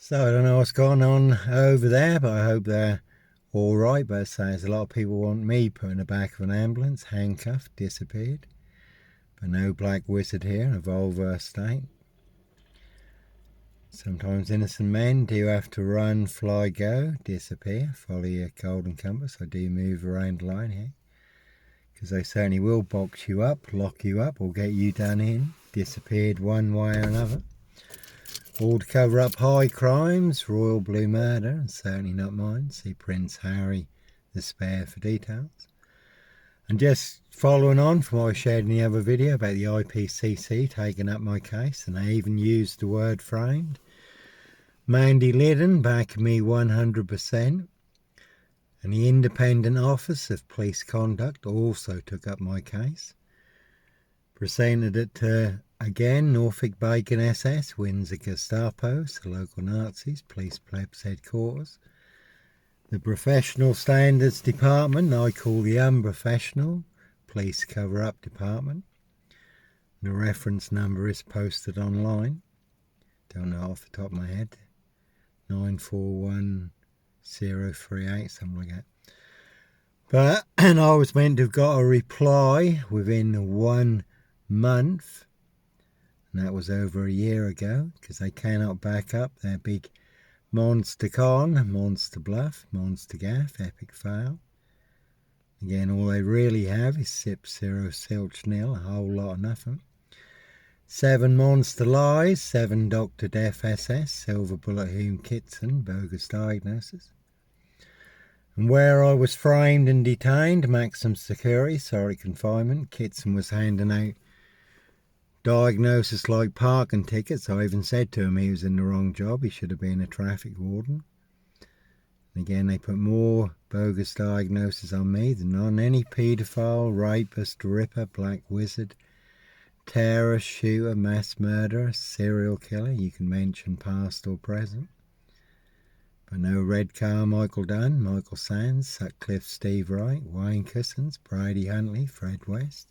So I don't know what's going on over there, but I hope they're all right. But there's a lot of people want me put in the back of an ambulance, handcuffed, disappeared. But no black wizard here in a vulva state. Sometimes innocent men do have to run, fly, go, disappear, follow your golden compass. I do move around the line here, because they certainly will box you up, lock you up, or get you done in, disappeared one way or another. All to cover up high crimes, royal blue murder, and certainly not mine. See Prince Harry the Spare for details. And just following on from what I shared in the other video about the IPCC taking up my case, and I even used the word framed. Mandy Liddon backed me 100%, and the Independent Office of Police Conduct also took up my case. Presented it to, again, Norfolk Bacon SS, Windsor Gestapos, the local Nazis, Police Plebs Headquarters. The Professional Standards Department, I call the Unprofessional Police Cover-Up Department. The reference number is posted online. Don't know off the top of my head. 941038, something like that. And I was meant to have got a reply within 1 month. And that was over a year ago, because they cannot back up their big Monster Con, Monster Bluff, Monster Gaff, Epic Fail. Again, all they really have is Sip, Zero, Silch, Nil, a whole lot of nothing. 7 Monster Lies, 7 Dr. Death SS, Silver Bullet Hume Kitson, bogus diagnosis. And where I was framed and detained, maximum security, solitary confinement, Kitson was handing out diagnosis like parking tickets. I even said to him he was in the wrong job. He should have been a traffic warden. And again, they put more bogus diagnoses on me than on any paedophile, rapist, ripper, black wizard, terrorist, shooter, mass murderer, serial killer. You can mention past or present. But no Red Carmichael Dunn, Michael Sands, Sutcliffe Steve Wright, Wayne Cousins, Brady Huntley, Fred West.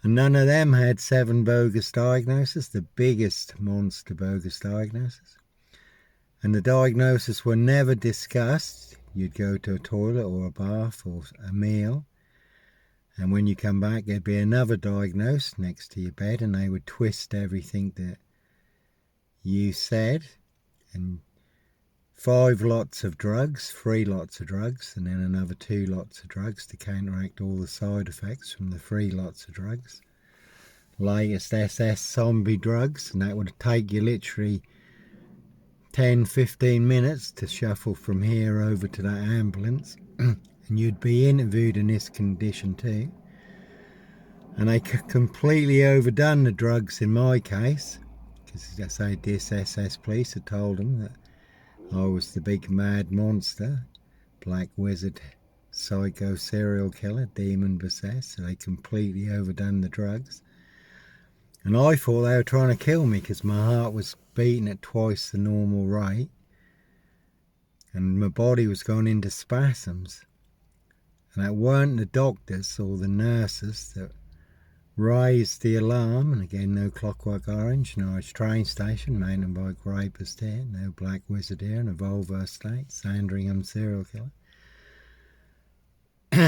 And none of them had 7 bogus diagnoses, the biggest monster bogus diagnosis. And the diagnoses were never discussed. You'd go to a toilet or a bath or a meal, and when you come back there'd be another diagnosis next to your bed, and they would twist everything that you said. And 5 lots of drugs, 3 lots of drugs, and then another 2 lots of drugs to counteract all the side effects from the 3 lots of drugs. Latest SS zombie drugs, and that would take you literally 10-15 minutes to shuffle from here over to that ambulance. And you'd be interviewed in this condition too. And they completely overdone the drugs in my case, because as I say, this SS police had told them that I was the big mad monster, black wizard, psycho serial killer, demon possessed. So they completely overdone the drugs. And I thought they were trying to kill me, because my heart was beating at twice the normal rate. And my body was going into spasms. And that weren't the doctors or the nurses that raised the alarm. And again, no Clockwork Orange, Norwich train station, mountain bike rapist here, no black wizard here in a vulva state, Sandringham serial killer.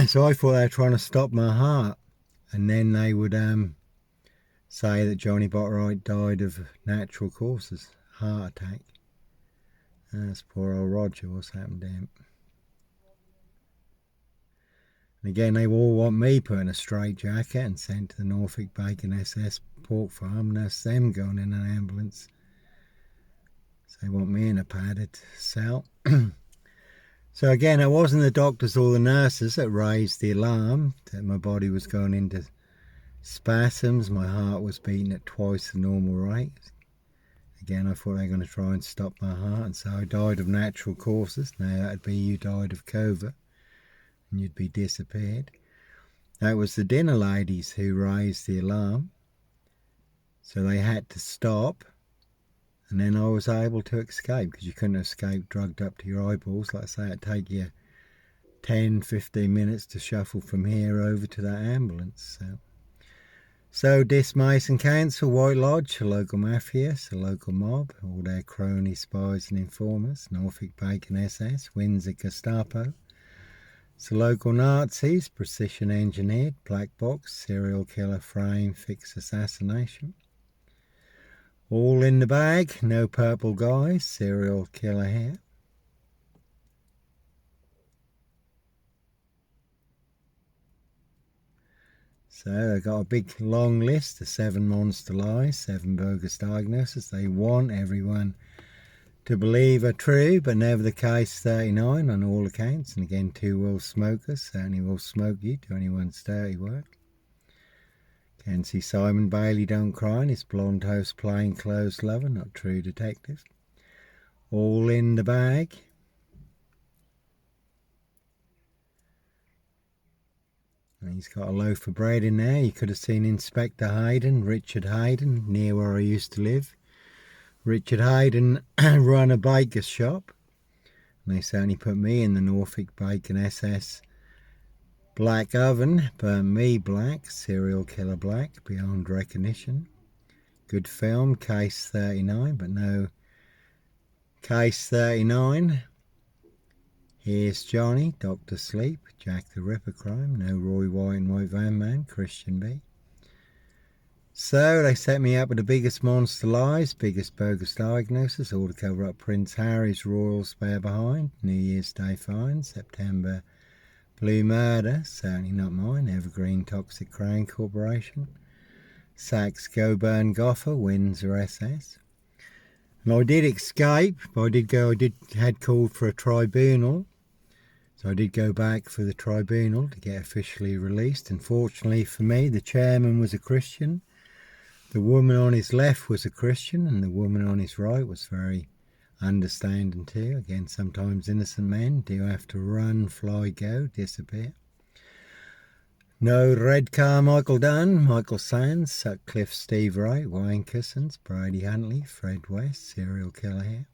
So I thought they were trying to stop my heart, and then they would say that Johnny Botwright died of natural causes, heart attack. That's poor old Roger, what's happened to him. And again, they all want me put in a straitjacket and sent to the Norfolk Bacon SS pork farm, and that's them going in an ambulance. So they want me in a padded cell. So again, it wasn't the doctors or the nurses that raised the alarm that my body was going into spasms, my heart was beating at twice the normal rate. Again, I thought they were going to try and stop my heart, and so I died of natural causes. Now that'd be you died of COVID, and you'd be disappeared. That was the dinner ladies who raised the alarm, so they had to stop, and then I was able to escape, because you couldn't escape drugged up to your eyeballs. Like I say, it'd take you 10-15 minutes to shuffle from here over to that ambulance. So So this Mason Council, White Lodge, a local mafia, a local mob, all their cronies, spies and informers, Norfolk Bacon SS, Windsor Gestapo. So local Nazis, precision engineered, black box, serial killer frame, fix assassination. All in the bag, no purple guys, serial killer here. So they've got a big long list of 7 monster lies, 7 bogus diagnoses they want everyone to believe are true, but never the case 39 on all accounts. And again, 2 will smokers certainly will smoke you to anyone's dirty work. Can see Simon Bailey don't cry, and his blonde host plain clothes lover, not true detective. All in the bag. And he's got a loaf of bread in there. You could have seen Inspector Hayden, Richard Hayden, near where I used to live. Richard Hayden run a baker's shop. And they certainly put me in the Norfolk Bacon SS black oven. Burnt me black, serial killer black, beyond recognition. Good film, case 39, but no case 39. Here's Johnny, Dr. Sleep, Jack the Ripper crime, no Roy White and White Van Man, Christian B. So they set me up with the biggest monster lies, biggest bogus diagnosis, all to cover up Prince Harry's royal spare behind, New Year's Day fine, September blue murder, certainly not mine, Evergreen Toxic Crown Corporation, Saks Goburn Goffer, Windsor SS. And I did escape, but I had called for a tribunal. So I did go back for the tribunal to get officially released. Unfortunately for me, the chairman was a Christian. The woman on his left was a Christian, and the woman on his right was very understanding too. Again, sometimes innocent men do have to run, fly, go, disappear. No Red Carmichael Dunn, Michael Sands, Sutcliffe Steve Wright, Wayne Cousins, Brady Huntley, Fred West, serial killer here.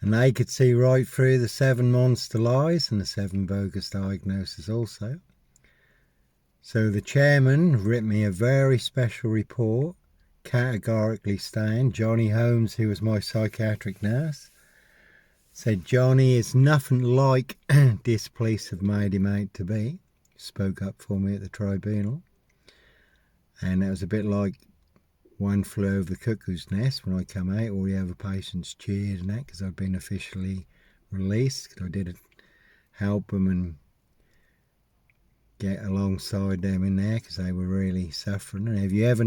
And they could see right through the 7 monster lies and the 7 bogus diagnoses also. So the chairman wrote me a very special report, categorically saying, Johnny Holmes, who was my psychiatric nurse, said Johnny is nothing like this police have made him out to be. Spoke up for me at the tribunal. And it was a bit like One Flew Over the Cuckoo's Nest. When I come out, all the other patients cheered and that, because I'd been officially released, because I did help them and get alongside them in there, because they were really suffering. And if you ever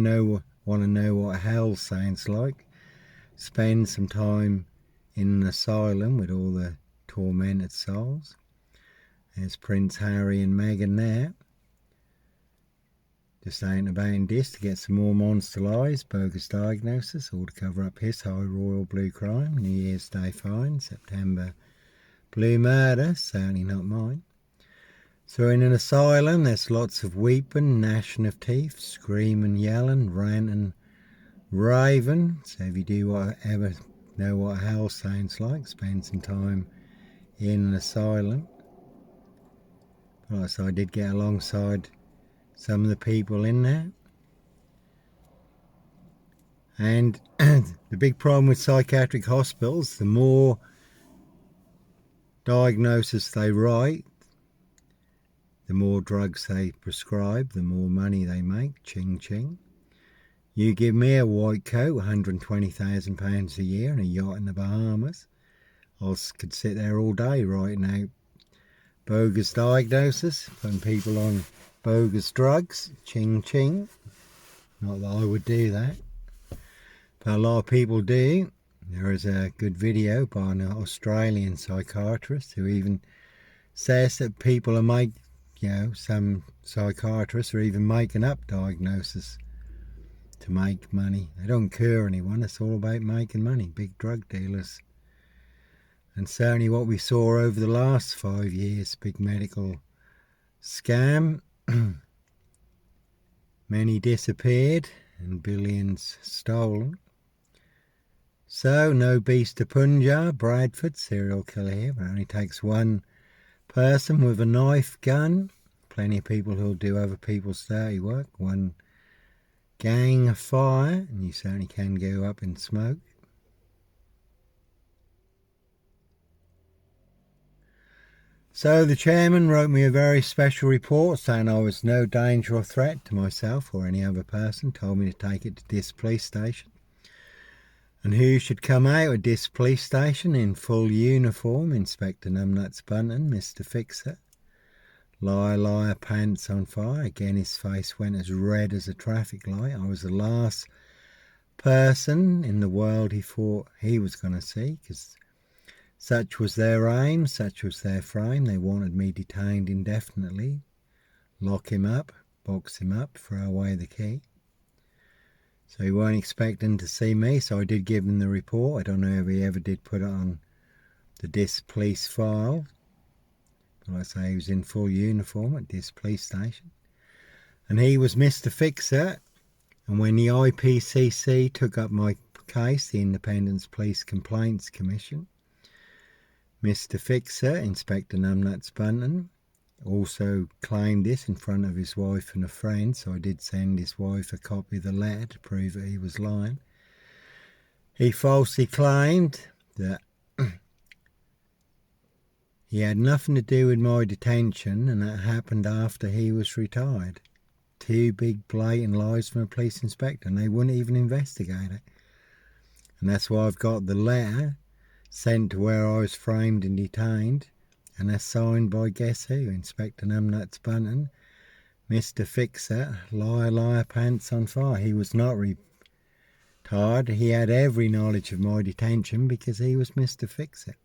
want to know what hell sounds like, spend some time in an asylum with all the tormented souls. There's Prince Harry and Meghan there. Just ain't about this to get some more monster lies, bogus diagnosis, all to cover up his high royal blue crime, New Year's Day fine, September blue murder, certainly not mine. So in an asylum, there's lots of weeping, gnashing of teeth, screaming, yelling, ranting, raving. So if you do ever know what hell sounds like, spend some time in an asylum. Right, so I did get alongside some of the people in there. And the big problem with psychiatric hospitals, the more diagnosis they write, the more drugs they prescribe, the more money they make, ching ching. You give me a white coat, £120,000 a year, and a yacht in the Bahamas, I could sit there all day writing out bogus diagnosis, putting people on bogus drugs, ching ching. Not that I would do that, but a lot of people do. There is a good video by an Australian psychiatrist who even says that people are some psychiatrists are even making up diagnosis to make money. They don't cure anyone, it's all about making money, big drug dealers. And certainly what we saw over the last 5 years, big medical scam. Many disappeared and billions stolen. So no beast of Punjab, Bradford, serial killer here, but it only takes one person with a knife, gun. Plenty of people who'll do other people's dirty work. One gang of fire, and you certainly can go up in smoke. So the chairman wrote me a very special report saying I was no danger or threat to myself or any other person, told me to take it to this police station. And who should come out of this police station in full uniform? Inspector Numbnuts Bunton, Mr. Fixer. Liar, pants on fire. Again, his face went as red as a traffic light. I was the last person in the world he thought he was going to see, because such was their aim, such was their frame. They wanted me detained indefinitely, lock him up, box him up, throw away the key. So he weren't expecting to see me, so I did give him the report. I don't know if he ever did put it on the DIS police file. But like I say, he was in full uniform at this police station. And he was Mr. Fixer. And when the IPCC took up my case, the Independent Police Complaints Commission, Mr. Fixer, Inspector Numbnuts Bunton, also claimed this in front of his wife and a friend, so I did send his wife a copy of the letter to prove that he was lying. He falsely claimed that he had nothing to do with my detention, and that happened after he was retired. Two big blatant lies from a police inspector, and they wouldn't even investigate it. And that's why I've got the letter sent to where I was framed and detained, and that's signed by guess who? Inspector Numbnuts Bunton, Mr. Fixer, liar, pants on fire. He was not retired. He had every knowledge of my detention because he was Mr. Fixer.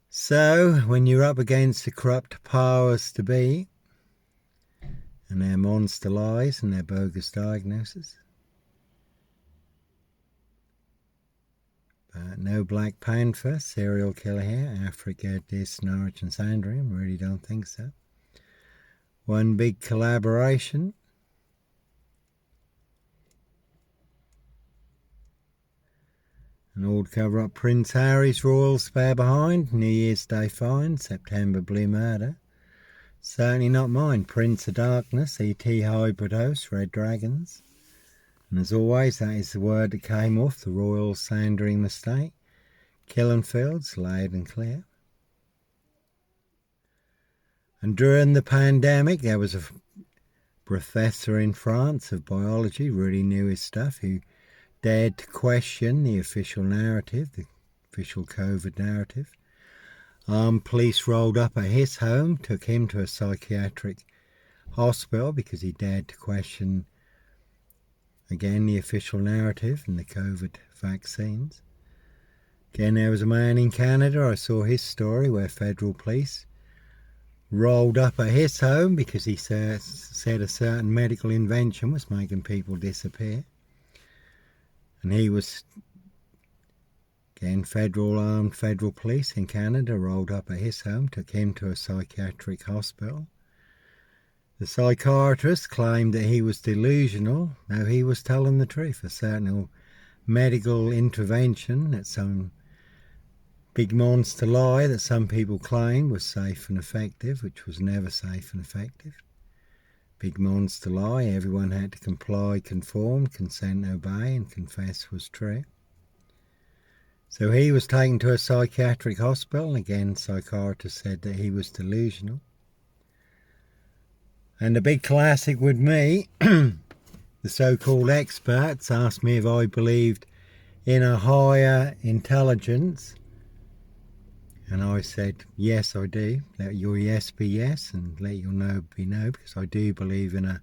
So, when you're up against the corrupt powers to be, and their monster lies and their bogus diagnosis, no Black Panther, serial killer here, Africa, Dis, Norwich and Sandringham, really don't think so. One big collaboration. An old cover-up, Prince Harry's Royal Spare Behind, New Year's Day Find, September Blue Murder. Certainly not mine, Prince of Darkness, E.T. Hybrid Host, Red Dragons. And as always, that is the word that came off the Royal Sandringham Estate. Killing fields, loud and clear. And during the pandemic, there was a professor in France of biology, really knew his stuff, who dared to question the official narrative, the official COVID narrative. Armed police rolled up at his home, took him to a psychiatric hospital because he dared to question, again, the official narrative and the COVID vaccines. Again, there was a man in Canada, I saw his story, where federal police rolled up at his home because he said a certain medical invention was making people disappear. And he was, again, armed federal police in Canada rolled up at his home, took him to a psychiatric hospital. The psychiatrist claimed that he was delusional. No, he was telling the truth. A certain medical intervention, that some big monster lie that some people claimed was safe and effective, which was never safe and effective. Big monster lie, everyone had to comply, conform, consent, obey, and confess was true. So he was taken to a psychiatric hospital, and again, psychiatrist said that he was delusional. And the big classic with me, the so-called experts asked me if I believed in a higher intelligence. And I said, yes, I do. Let your yes be yes and let your no be no, because I do believe in a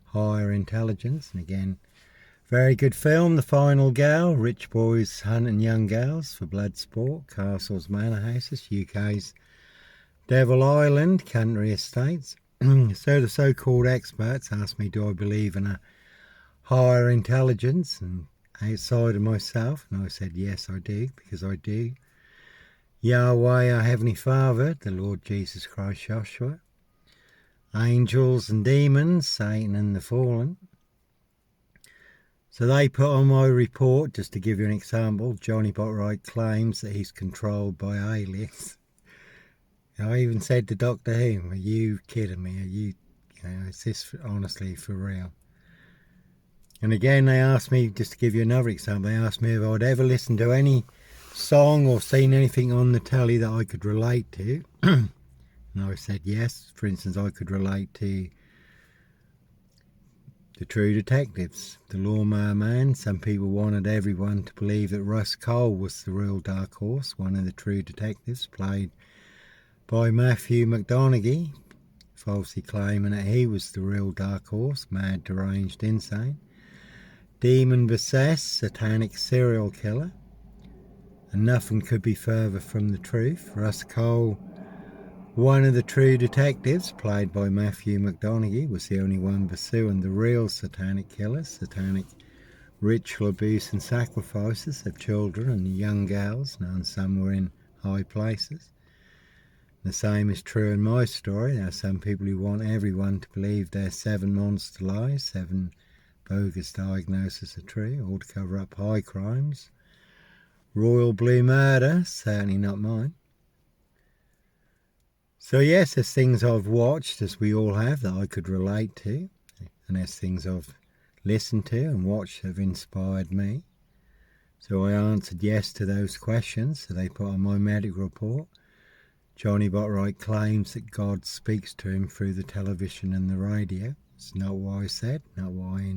higher intelligence. And again, very good film, The Final Girl, rich boys hunting young girls for blood sport, castles, manor houses, UK's Devil Island, country estates. So the so-called experts asked me, do I believe in a higher intelligence and outside of myself? And I said, yes, I do, because I do. Yahweh, our Heavenly Father, the Lord Jesus Christ, Joshua, angels and demons, Satan and the fallen. So they put on my report, just to give you an example, Johnny Botwright claims that he's controlled by aliens. I even said to Dr. Who, are you kidding me? Is this honestly for real? And again, they asked me, just to give you another example, they asked me if I'd ever listened to any song or seen anything on the telly that I could relate to. And I said yes. For instance, I could relate to The True Detectives, The Lawnmower Man. Some people wanted everyone to believe that Russ Cole was the real dark horse, one of the true detectives, played by Matthew McConaughey, falsely claiming that he was the real dark horse, mad, deranged, insane, demon-possessed, satanic serial killer. And nothing could be further from the truth. Russ Cole, one of the true detectives, played by Matthew McConaughey, was the only one pursuing the real satanic killers, satanic ritual abuse and sacrifices of children and young girls, known some were in high places. The same is true in my story. There are some people who want everyone to believe their 7 monster lies, 7 bogus diagnoses are true, all to cover up high crimes. Royal blue murder, certainly not mine. So yes, there's things I've watched, as we all have, that I could relate to. And there's things I've listened to and watched that have inspired me. So I answered yes to those questions that they put on my medical report. Johnny Botwright claims that God speaks to him through the television and the radio. It's not what I said, not what I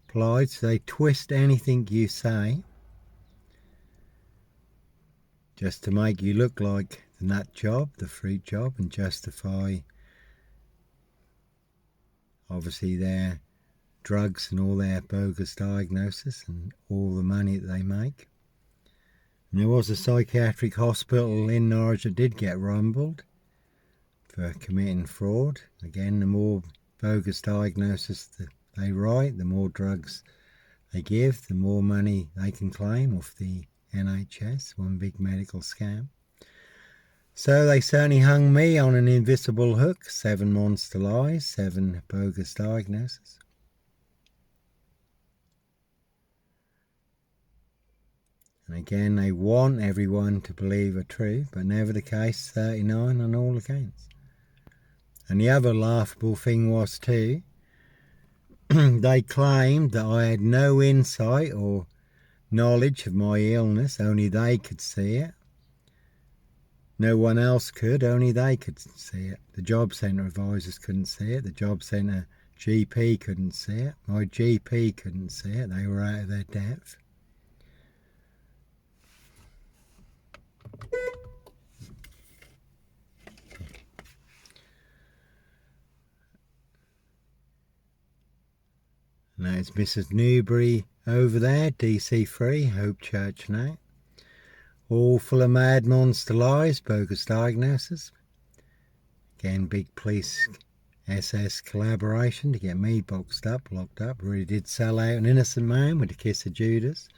implied. So they twist anything you say just to make you look like the nut job, the fruit job, and justify obviously their drugs and all their bogus diagnosis and all the money that they make. And there was a psychiatric hospital in Norwich that did get rumbled for committing fraud. Again, the more bogus diagnosis that they write, the more drugs they give, the more money they can claim off the NHS, one big medical scam. So they certainly hung me on an invisible hook, 7 monster lies, 7 bogus diagnoses. And again, they want everyone to believe a truth, but never the case, 39 on all accounts. And the other laughable thing was too, they claimed that I had no insight or knowledge of my illness, only they could see it. No one else could, only they could see it. The job centre advisors couldn't see it, the job centre GP couldn't see it, my GP couldn't see it, they were out of their depth. Now it's Mrs. Newbury over there, DC3, Hope Church now. All full of mad monster lies, bogus diagnosis. Again, big police SS collaboration to get me boxed up, locked up. Really did sell out an innocent man with a kiss of Judas.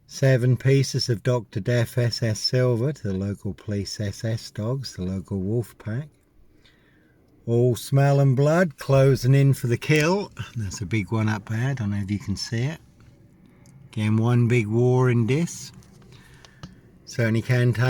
7 pieces of Dr. Death SS silver to the local police SS dogs, the local wolf pack. All smell and blood, closing in for the kill. There's a big one up there, I don't know if you can see it. Again, one big war in this. Certainly can take